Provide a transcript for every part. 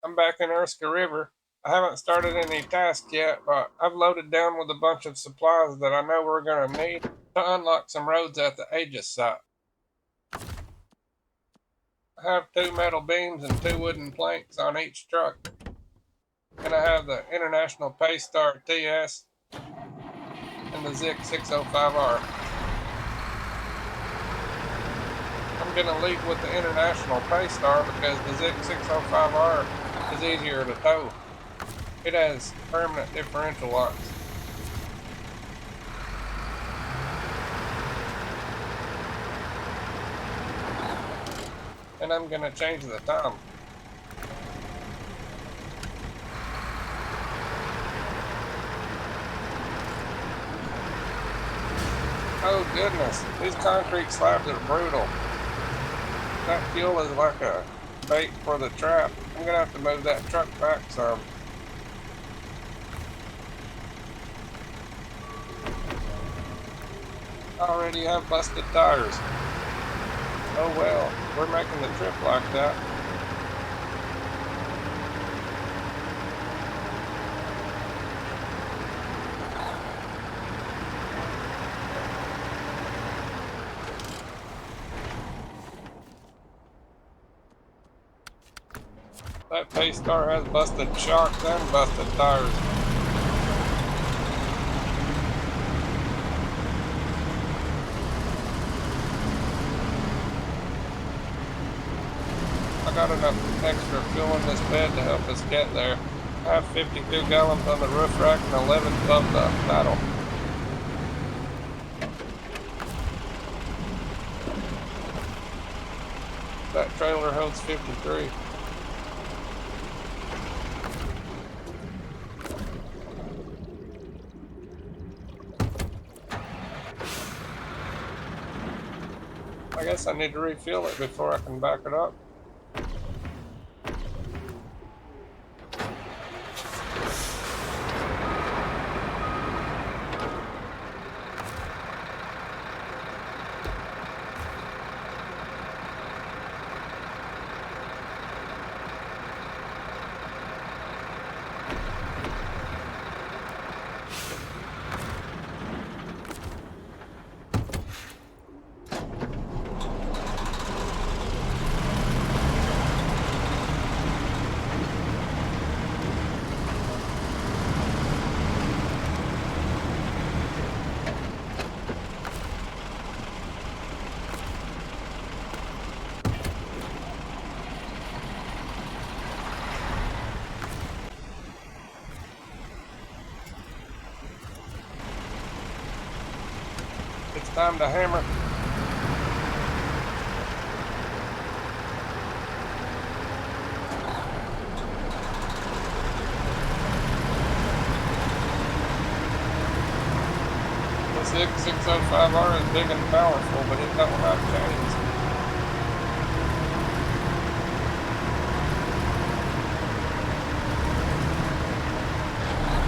I'm back in Erska River. I haven't started any tasks yet, but I've loaded down with a bunch of supplies that I know we're going to need to unlock some roads at the Aegis site. I have 2 metal beams and 2 wooden planks on each truck. And I have the International Paystar TS and the ZiKZ 605R. I'm going to lead with the International Paystar because the ZiKZ 605R is easier to tow. It has permanent differential locks. And I'm going to change the time. Oh goodness, these concrete slabs are brutal. That fuel is like a bait for the trap. I'm going to have to move that truck back some. I already have busted tires. Oh well, we're making the trip like that. That Paystar has busted shocks and busted tires. I got enough extra fuel in this bed to help us get there. I have 52 gallons on the roof rack and 11 above the saddle. That trailer holds 53. I guess I need to refuel it before I can back it up. It's time to hammer. The ZiKZ 605R is big and powerful, but it don't have chains.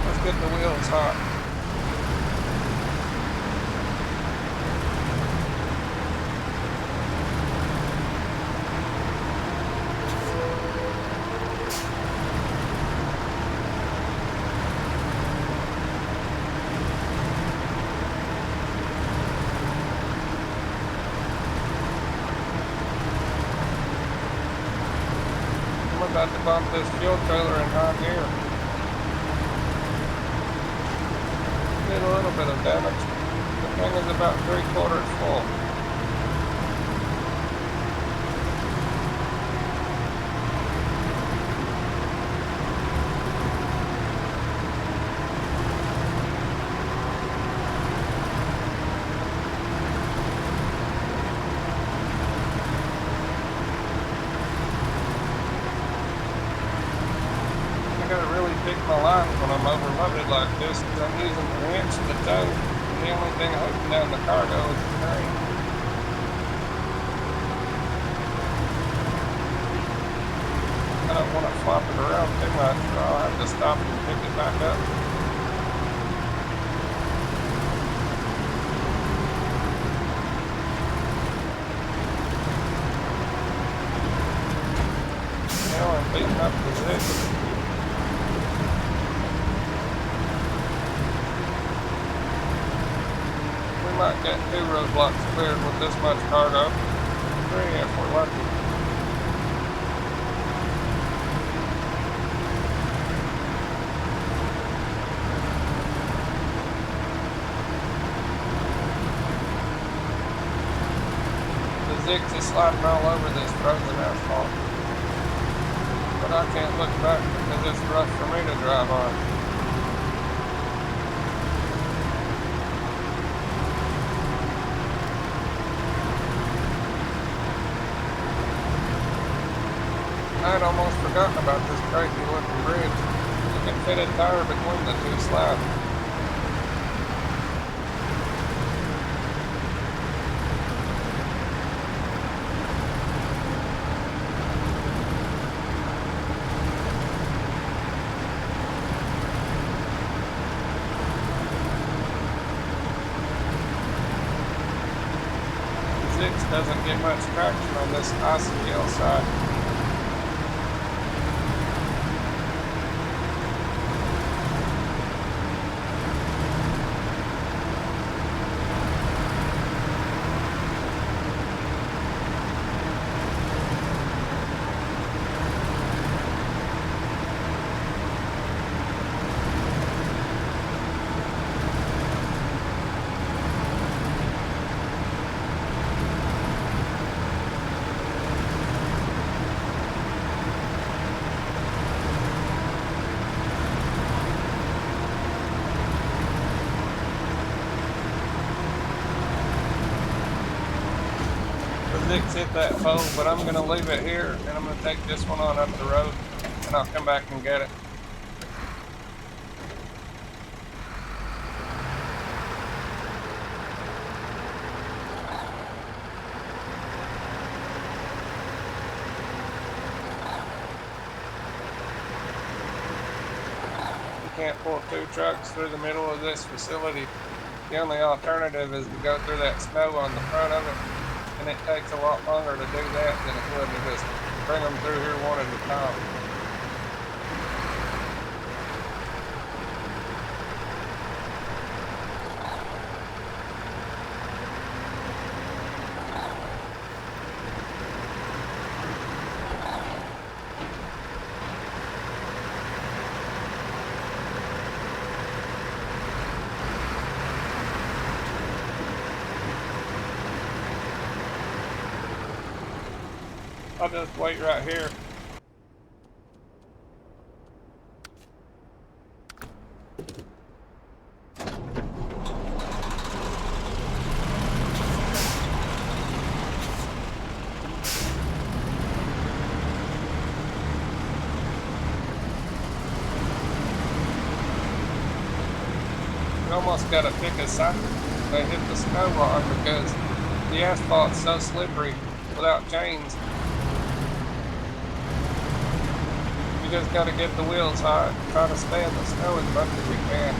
Let's get the wheels hot. I'm about to bump this fuel trailer in high gear. Did a little bit of damage. The thing is about 3/4 full. I gotta really pick my lines when I'm overloaded like this because I'm using the winch to tow. The only thing holding down the cargo is the crane. I don't want to flop it around too much, or I'll have to stop and pick it back up. Now I'm beating up the ZiKZ. We might get 2 roadblocks cleared with this much cargo. 3 if we're lucky. The ZiKZ is sliding all over this frozen asphalt. But I can't look back because it's rough for me to drive on. I'd almost forgotten about this crazy looking bridge. You can fit a tire between the 2 slabs. The ZiKZ doesn't get much traction on this ICL side. ZiKZ hit that pole, but I'm going to leave it here and I'm going to take this one on up the road and I'll come back and get it. You can't pull 2 trucks through the middle of this facility. The only alternative is to go through that snow on the front of it. And it takes a lot longer to do that than it would to just bring them through here one at a time. I'll just wait right here. We almost got to pick a side they hit the snow on because the asphalt's so slippery without chains. You just got to get the wheels high and try to stay in the snow as much as you can.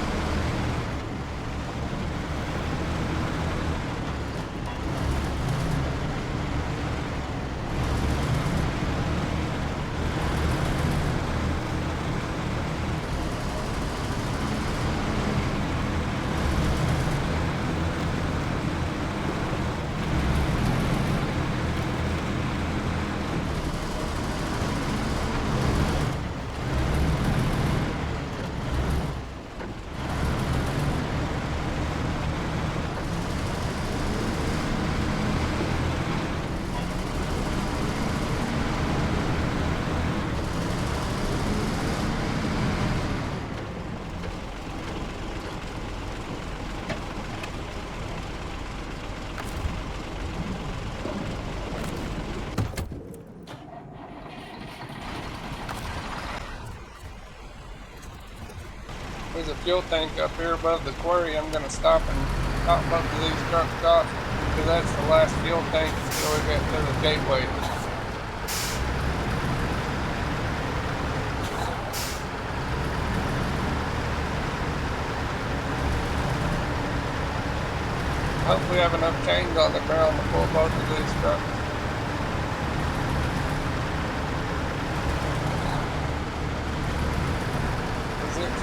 There's a fuel tank up here above the quarry. I'm going to stop and top both of these trucks off because that's the last fuel tank until we get to the gateway. I hope we have enough chains on the ground to pull both of these trucks.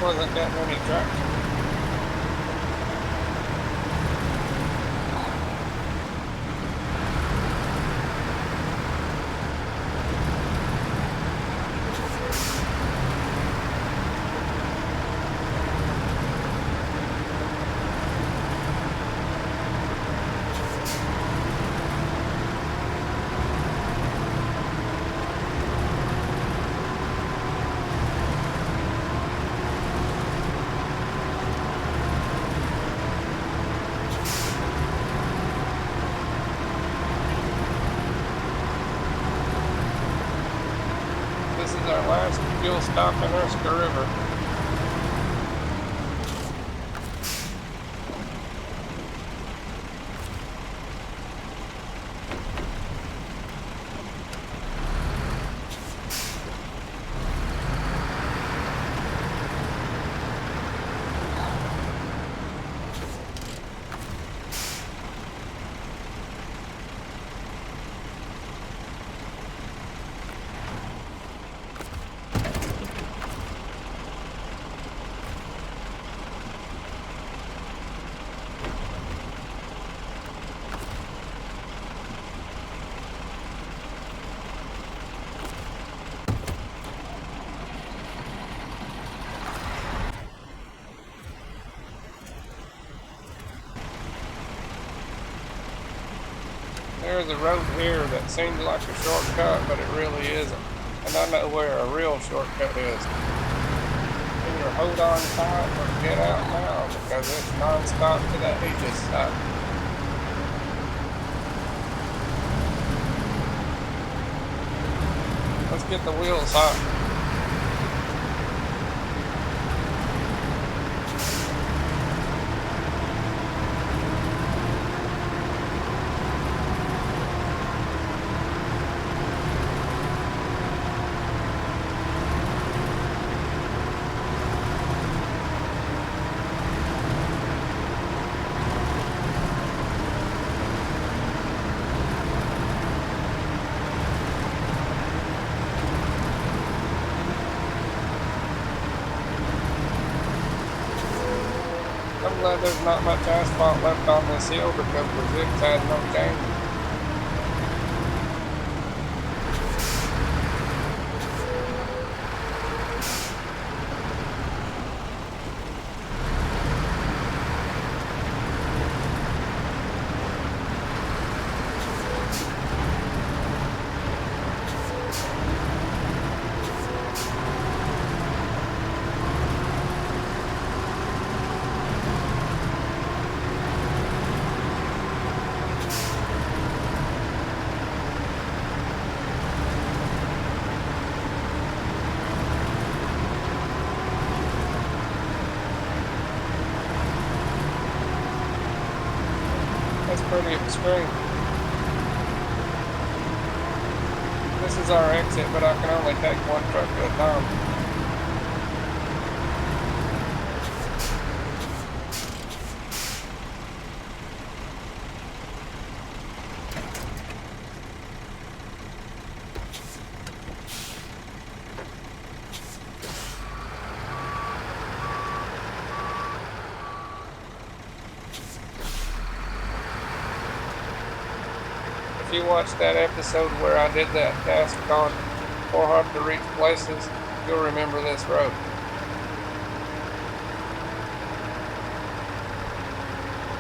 wasn't getting any traction. This is our last fuel stop in Erska River. There's a road here that seems like a shortcut, but it really isn't. And I know where a real shortcut is. Either hold on tight or get out now, because it's non-stop to that Aegis site. Let's get the wheels hot. I'm glad there's not much asphalt left on this hill because the ZiKZ had no change. That's pretty extreme. This is our exit, but I can only take one truck at a time. If you watched that episode where I did that task on 4 hard to reach places, you'll remember this road.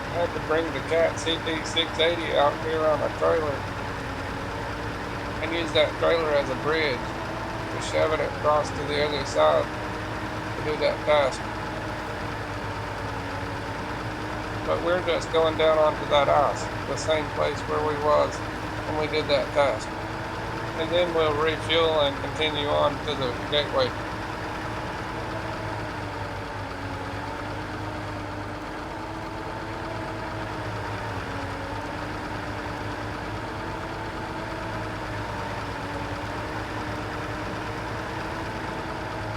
I had to bring the Cat CT680 out here on a trailer and use that trailer as a bridge to shove it across to the other side to do that task. But we're just going down onto that ice, the same place where we was when we did that task. And then we'll refuel and continue on to the gateway.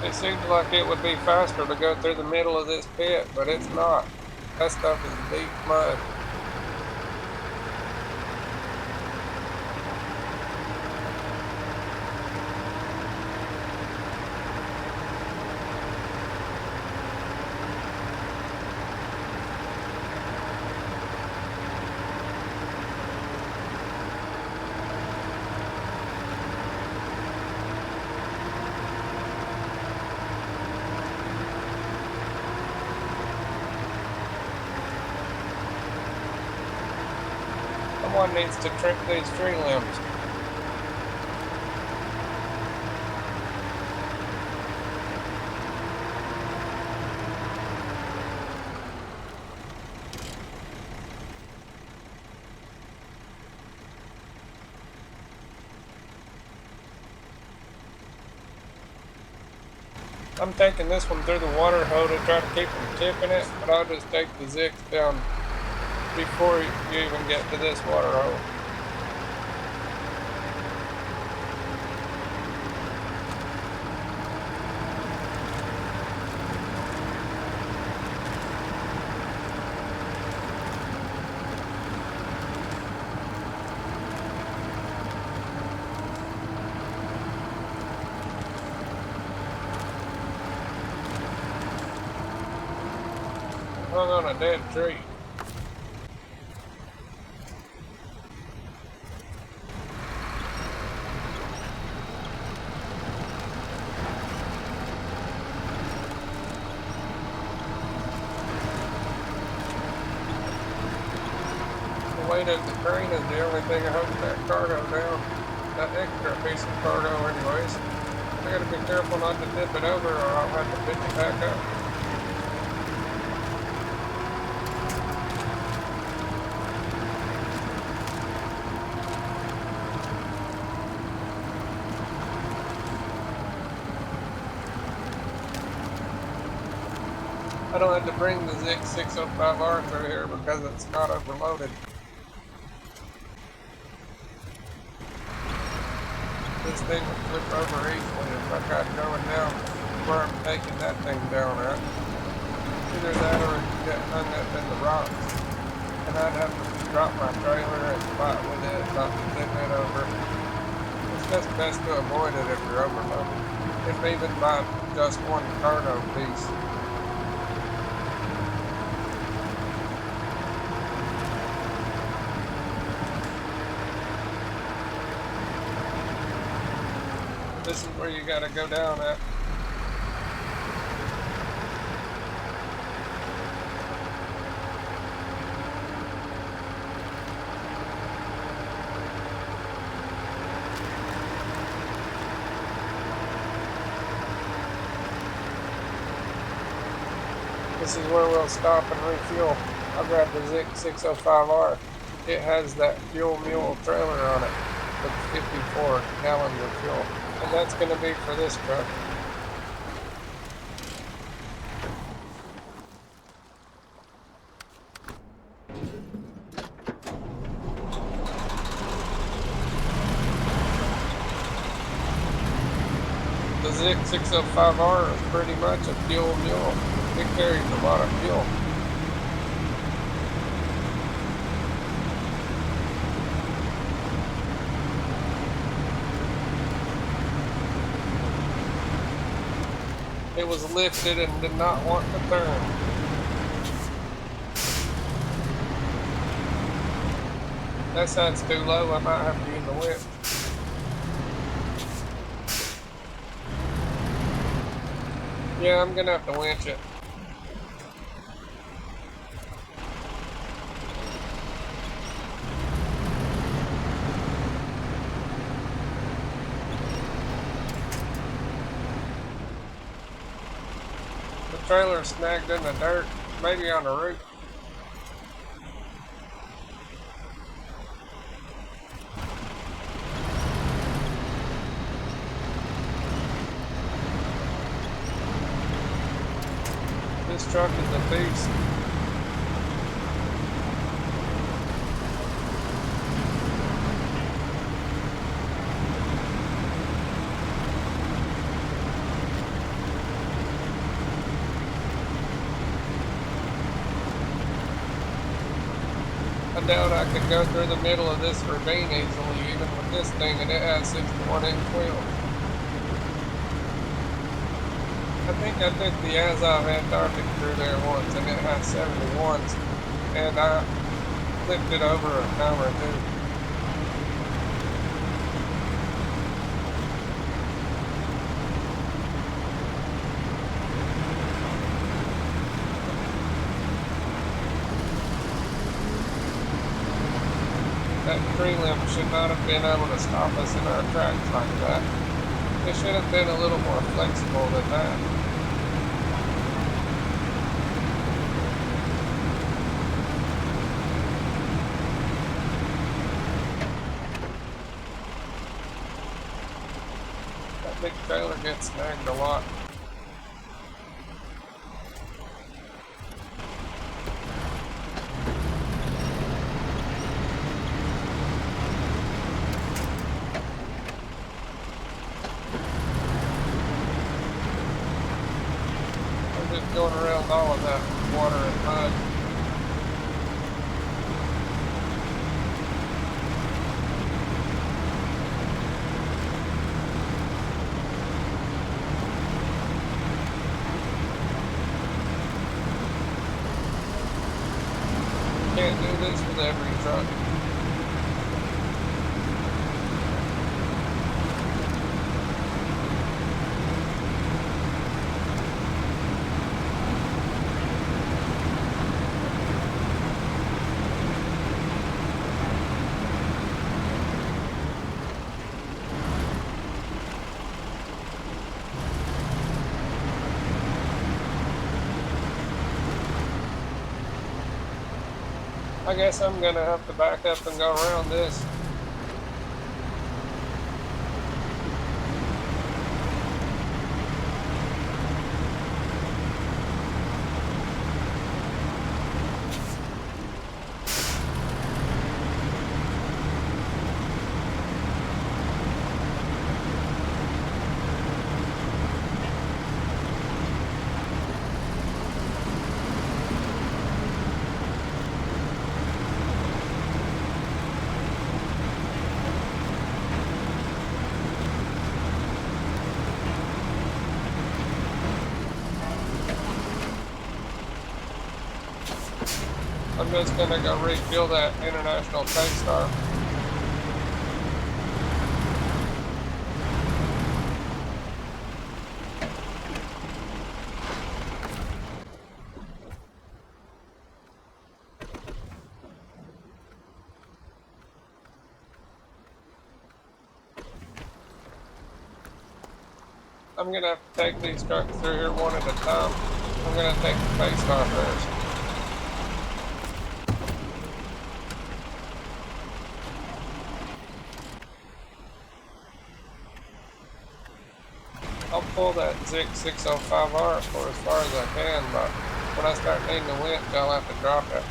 It seems like it would be faster to go through the middle of this pit, but it's not. That stuff is deep mud. Someone needs to trim these tree limbs. I'm taking this one through the water hole to try to keep from tipping it, but I'll just take the ZiKZ down before you even get to this water hole. Hung on a dead tree. The weight of the crane is the only thing holding that cargo down. That extra piece of cargo anyways. I gotta be careful not to tip it over or I'll have to pick it back up. I don't have to bring the ZiKZ 605R through here because it's not overloaded. This thing would flip over easily if I got going down where I'm taking that thing down at. Either that or it could get hung up in the rocks. And I'd have to drop my trailer and fight with it, not to tip it over. It's just best to avoid it if you're overloaded. If even by just one cargo piece. This is where you gotta go down at. This is where we'll stop and refuel. I'll grab the ZiKZ 605R. It has that fuel mule trailer on it with 54 gallons of fuel. And that's going to be for this truck. The ZiKZ 605R is pretty much a fuel mule. It carries a lot of fuel. It was lifted and did not want to turn. That side's too low, I might have to use the whip. Yeah, I'm gonna have to winch it. The trailer snagged in the dirt, maybe on the roof. This truck is a beast. I doubt I could go through the middle of this ravine easily, even with this thing, and it has 61-inch wheels. I think I took the Azov Antarctic through there once, and it had 71s, and I flipped it over a time or two. that tree limb should not have been able to stop us in our tracks like that. It should have been a little more flexible than that. That big trailer gets snagged a lot. Going around all of that water and mud. Can't do this with every truck. I guess I'm gonna have to back up and go around this. I'm just gonna go refuel that international Paystar. I'm gonna have to take these trucks through here one at a time. I'm gonna take the Paystar first. I'll pull that ZiKZ 605R for as far as I can, but when I start needing the winch, I'll have to drop it.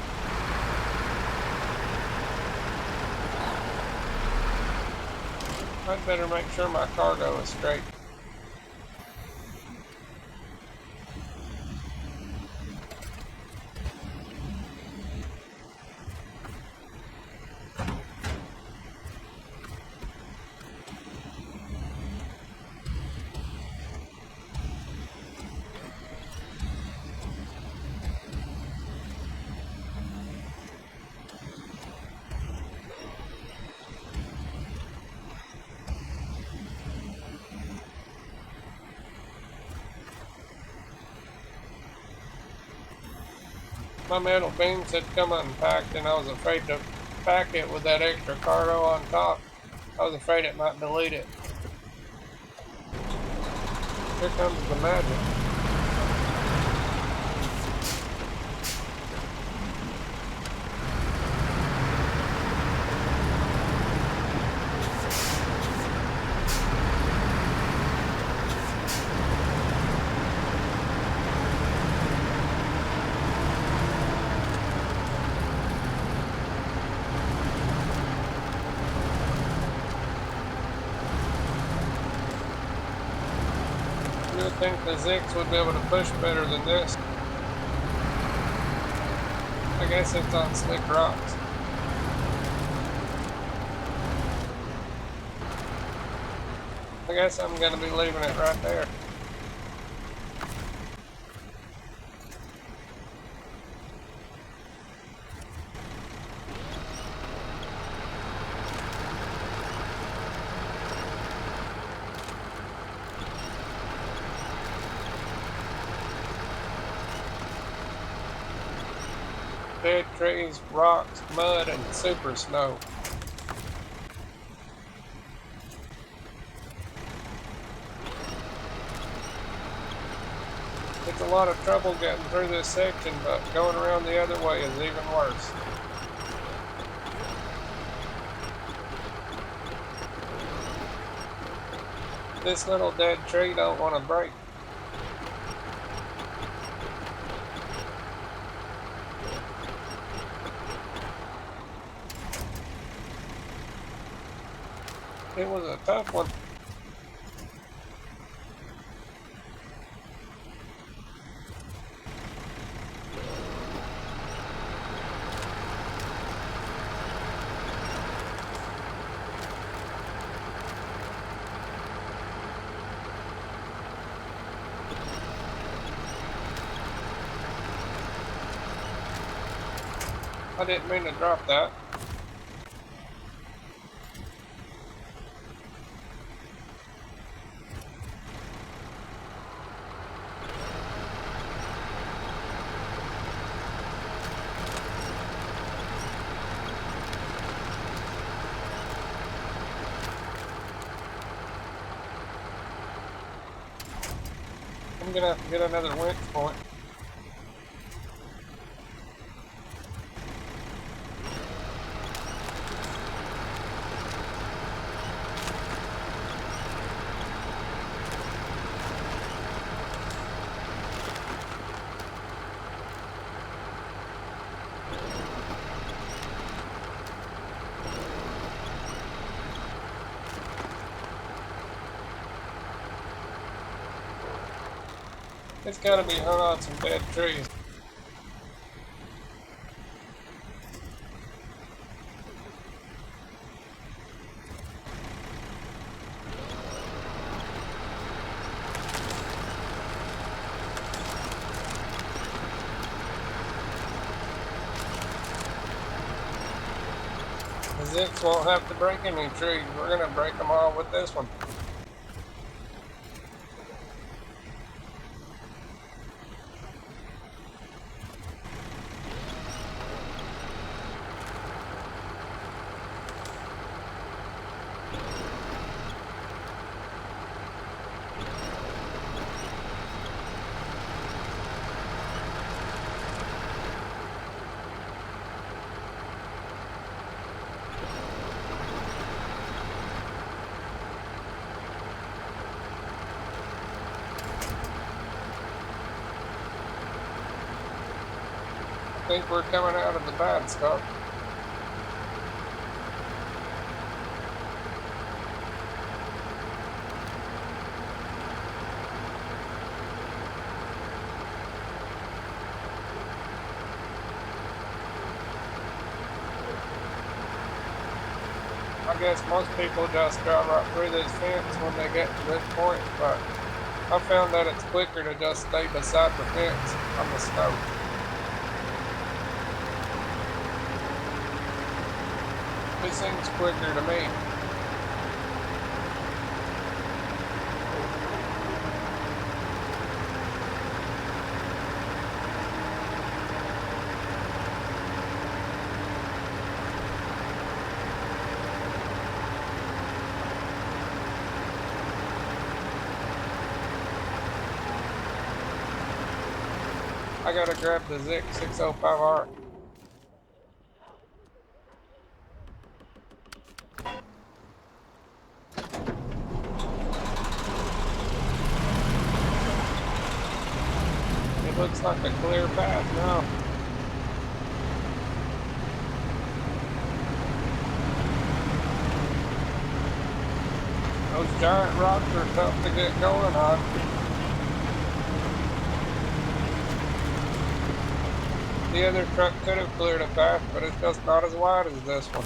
I'd better make sure my cargo is straight. My metal beams had come unpacked and I was afraid to pack it with that extra cargo on top. I was afraid it might delete it. Here comes the magic. I think the ZiKZ would be able to push better than this. I guess it's on slick rocks. I guess I'm going to be leaving it right there. Dead trees, rocks, mud, and super snow. It's a lot of trouble getting through this section, but going around the other way is even worse. This little dead tree don't want to break. It was a tough one. I didn't mean to drop that. I'm gonna have to get another winch point. It's gotta be hung on some dead trees. The ZiKZ won't have to break any trees. We're gonna break them all with this one. I think we're coming out of the bad stuff. I guess most people just drive right through this fence when they get to this point, but I found that it's quicker to just stay beside the fence on the snow. It seems quicker to me. I gotta grab the ZiKZ 605R. It looks like a clear path now. Those giant rocks are tough to get going on. The other truck could have cleared a path, but it's just not as wide as this one.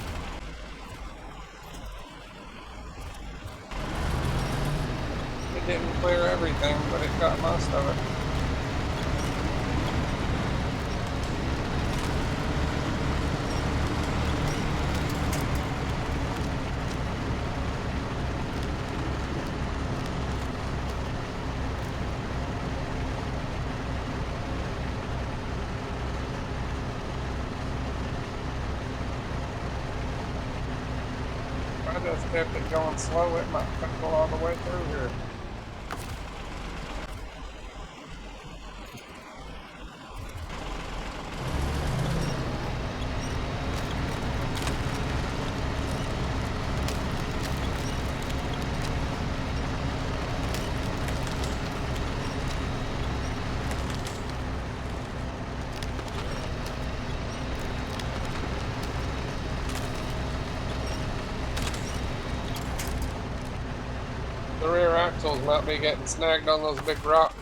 It didn't clear everything, but it got most of it. I just kept it going slow, it might go all the way through here. axles might be getting snagged on those big rocks.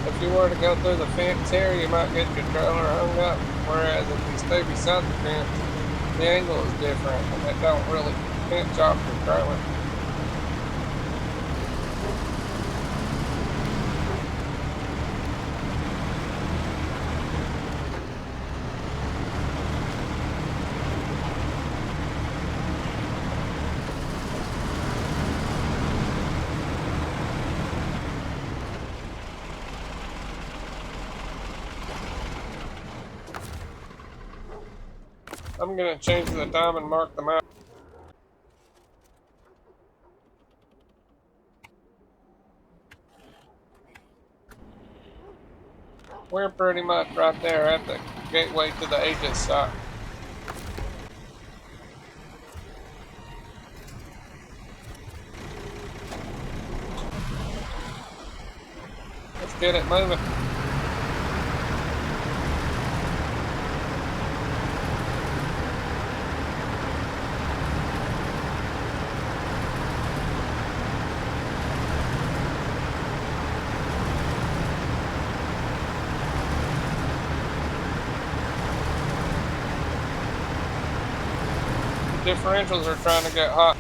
If you were to go through the fence here, you might get your trailer hung up, whereas if you stay beside the fence, the angle is different and it don't really pinch off your trailer. I'm going to change the time and mark them out. We're pretty much right there at the gateway to the Aegis site. Let's get it moving. Differentials are trying to get hot.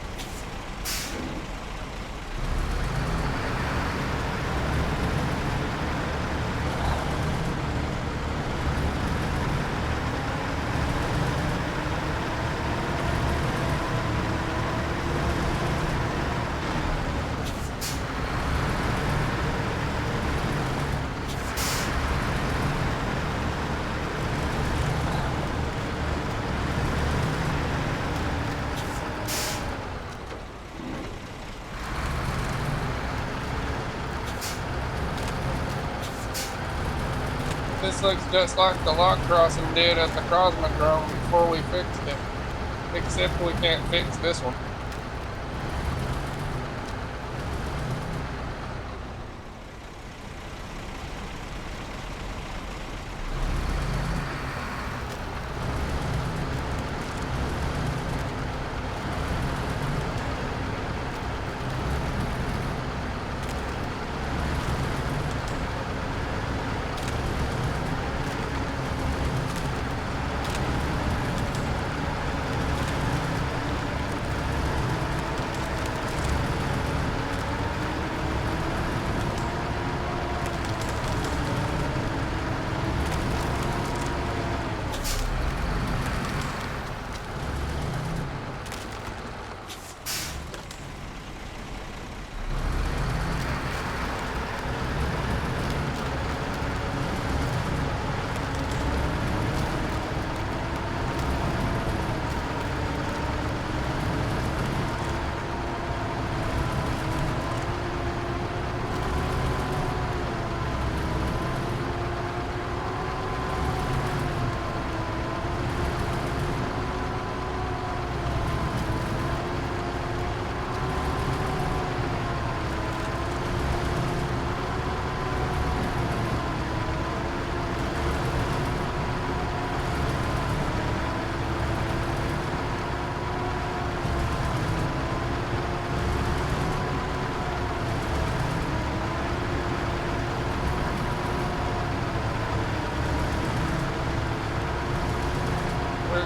This looks just like the lock crossing did at the Cosmodrome before we fixed it, except we can't fix this one.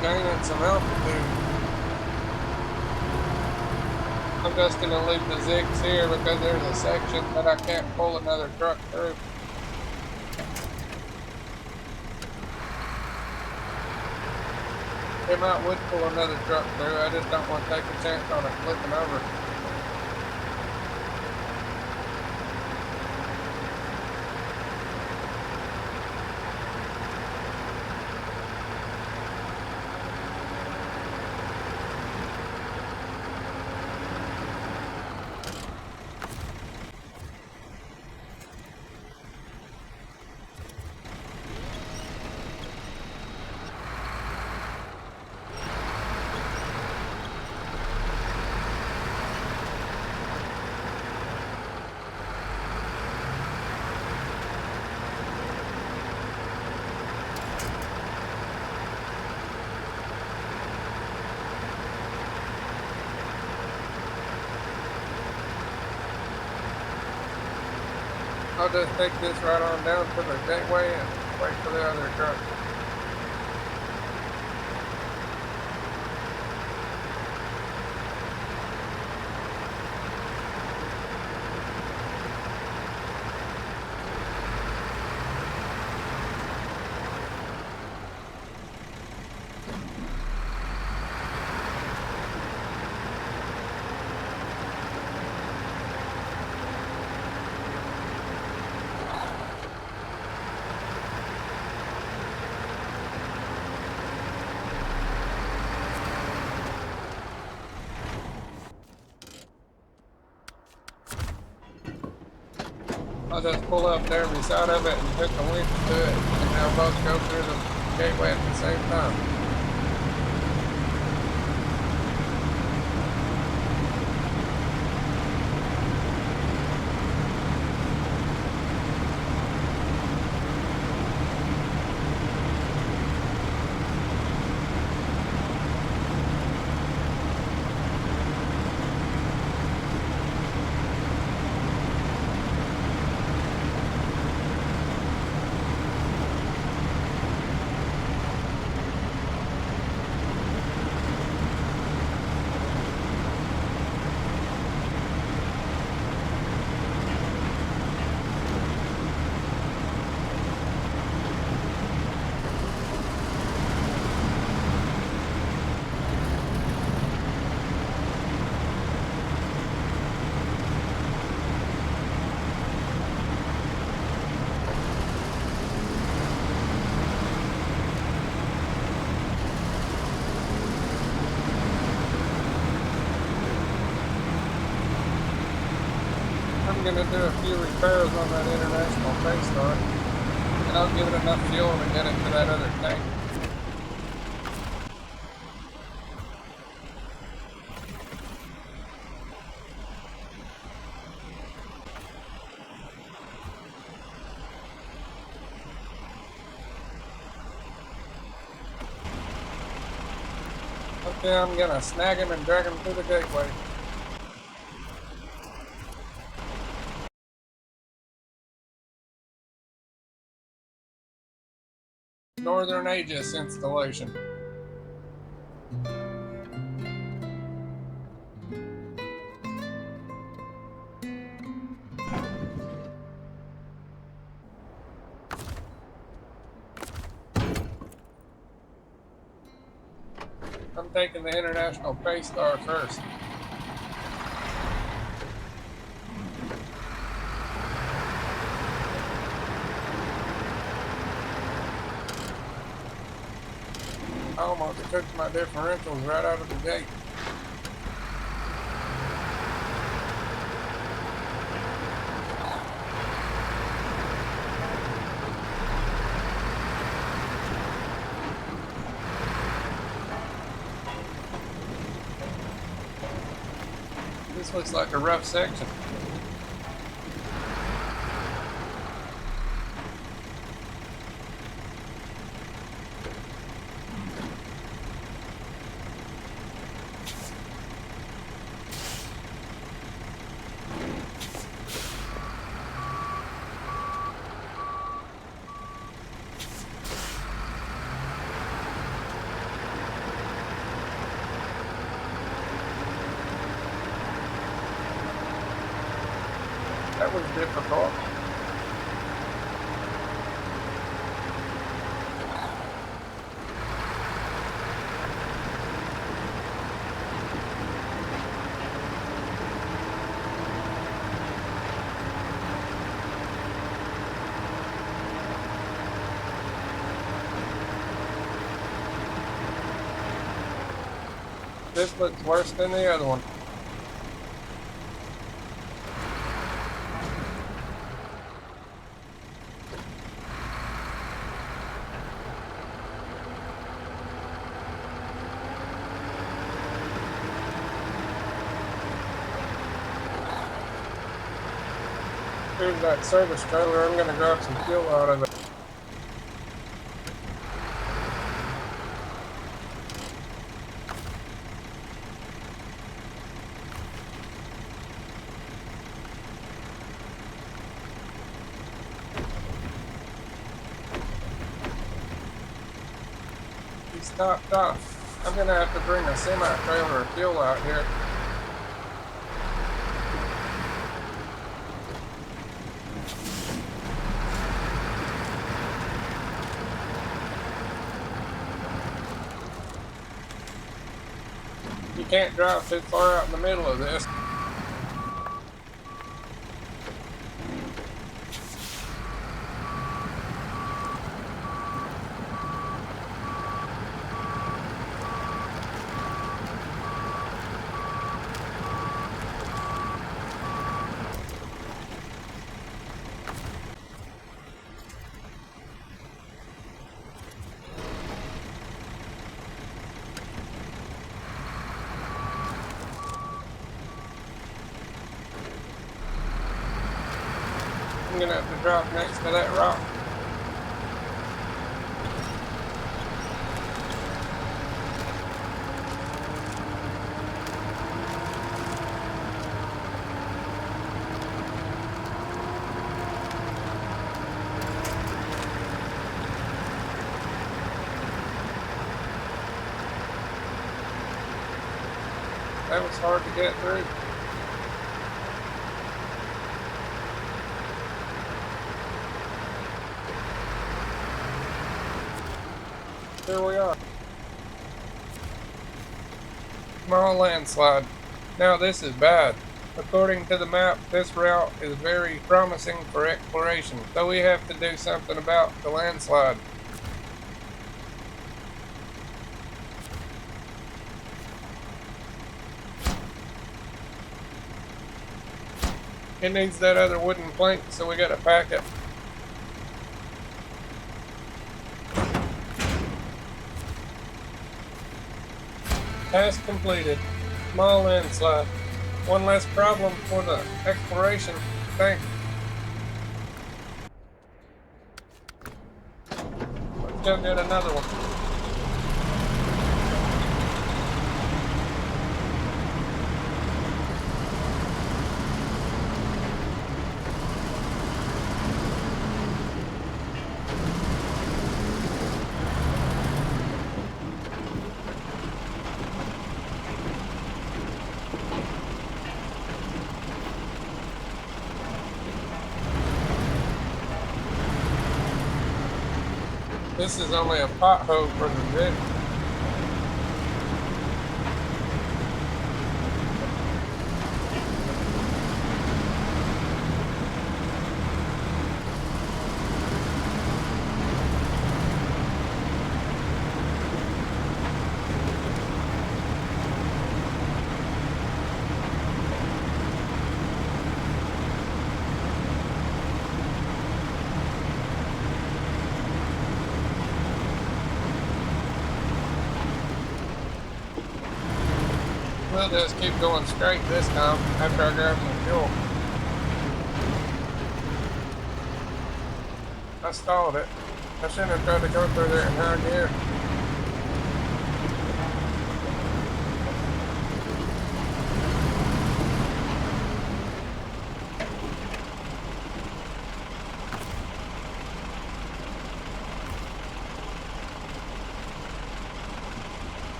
Gaining some altitude. I'm just going to leave the ZiKZ here because there's a section that I can't pull another truck through. It might would pull another truck through, I just don't want to take a chance on it flipping over. I'll just take this right on down to the gateway and wait for the other truck. I'll just pull up to every side of it and hook a winch to it, and they'll both go through the gateway at the same time. I'm going to do a few repairs on that international Paystar, and I'll give it enough fuel to get it to that other tank. Okay, I'm going to snag him and drag him through the gateway. Northern Aegis installation. I'm taking the international Paystar first. I almost took my differentials right out of the gate. This looks like a rough section. That was difficult. This looks worse than the other one. Here's that service trailer. I'm going to grab some fuel out of it. stopped off. I'm gonna have to bring a semi-trailer of fuel out here. You can't drive too far out in the middle of this. I'm gonna have to drop next to that rock. That was hard to get through. Here we are. Small landslide. Now this is bad. According to the map, this route is very promising for exploration, so we have to do something about the landslide. It needs that other wooden plank, so we gotta pack it. Task completed. Small landslide. One less problem for the exploration. Thanks. Let's go get another one. This is only a pothole for the bit. We'll just keep going straight this time after I grab my fuel. I stalled it. I shouldn't have tried to go through there in high gear.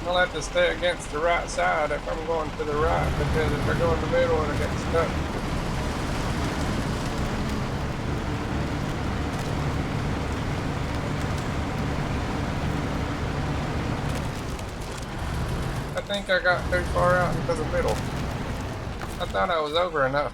I'll have to stay against the right side if I'm going to the right, because if I go in the middle, it'll get stuck. I think I got too far out into the middle. I thought I was over enough.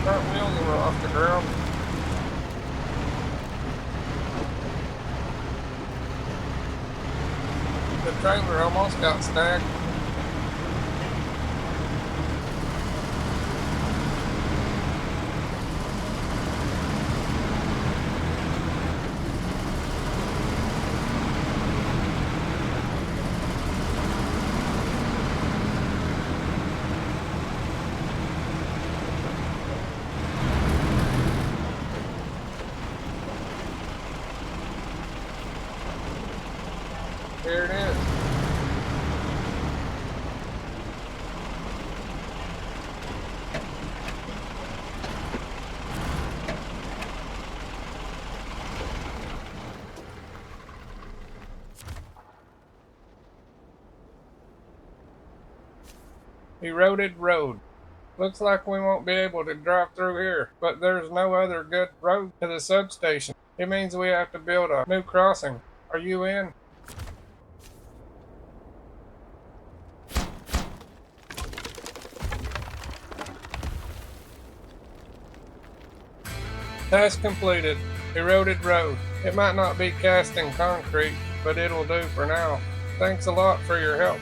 Front wheels were off the ground. trailer almost got snagged. Here it is. Eroded road. Looks like we won't be able to drive through here, but there's no other good road to the substation. It means we have to build a new crossing. Are you in? Task completed. Eroded road. It might not be cast in concrete, but it'll do for now. Thanks a lot for your help.